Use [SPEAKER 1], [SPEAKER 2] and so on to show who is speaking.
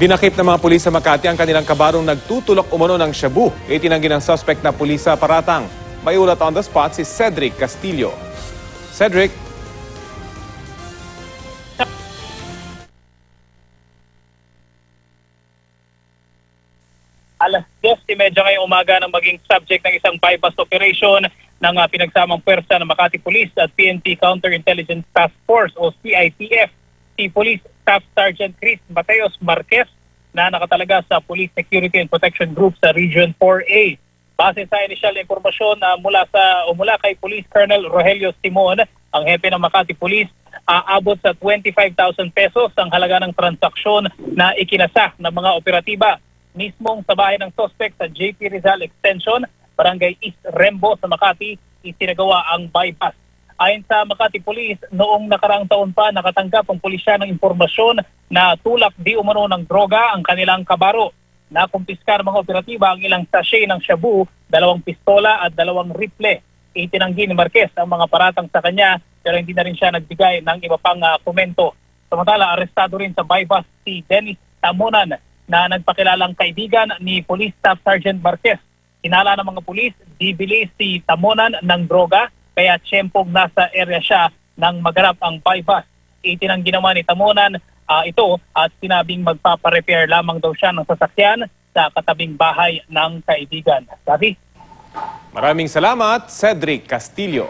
[SPEAKER 1] Dinakip ng mga pulis sa Makati ang kanilang kabarong nagtutulak umano ng shabu. Itinanggi ng suspect na pulis sa Paratang. May ulat on the spot si Cedric Castillo. Cedric.
[SPEAKER 2] Alas 10:30 ngayong umaga nang maging subject ng isang bypass operation ng pinagsamang pwersa ng Makati Police at PNP Counterintelligence Task Force o CITF. Si Police Staff Sergeant Chris Mateos Marquez na nakatalaga sa Police Security and Protection Group sa Region 4A. Base sa initial na impormasyon mula kay Police Colonel Rogelio Simon, ang hepe ng Makati Police, aabot sa 25,000 pesos ang halaga ng transaksyon na ikinasa ng mga operatiba. Mismong sa bahay ng suspect sa JP Rizal Extension, Barangay East Rembo sa Makati, isinagawa ang bypass. Ayon sa Makati Police, noong nakaraang taon pa nakatanggap ang pulisya ng impormasyon na tulak di umano ng droga ang kanilang kabaro. Nakumpiska ng mga operatiba ang ilang sachet ng shabu, 2 pistola at 2 rifle. Itinanggi ni Marquez ang mga paratang sa kanya pero hindi na rin siya nagbigay ng iba pang komento. Samantala, arestado rin sa bypass si Dennis Tamonan na nagpakilalang kaibigan ni Police Staff Sergeant Marquez. Hinala ng mga pulis, bibili si Tamonan ng droga kaya tiyempong nasa area siya nang maganap ang bypass. Itinanggi naman ni Tamonan ito at sinabing magpaparepair lamang daw siya ng sasakyan sa katabing bahay ng kaibigan. Sabi?
[SPEAKER 1] Maraming salamat, Cedric Castillo.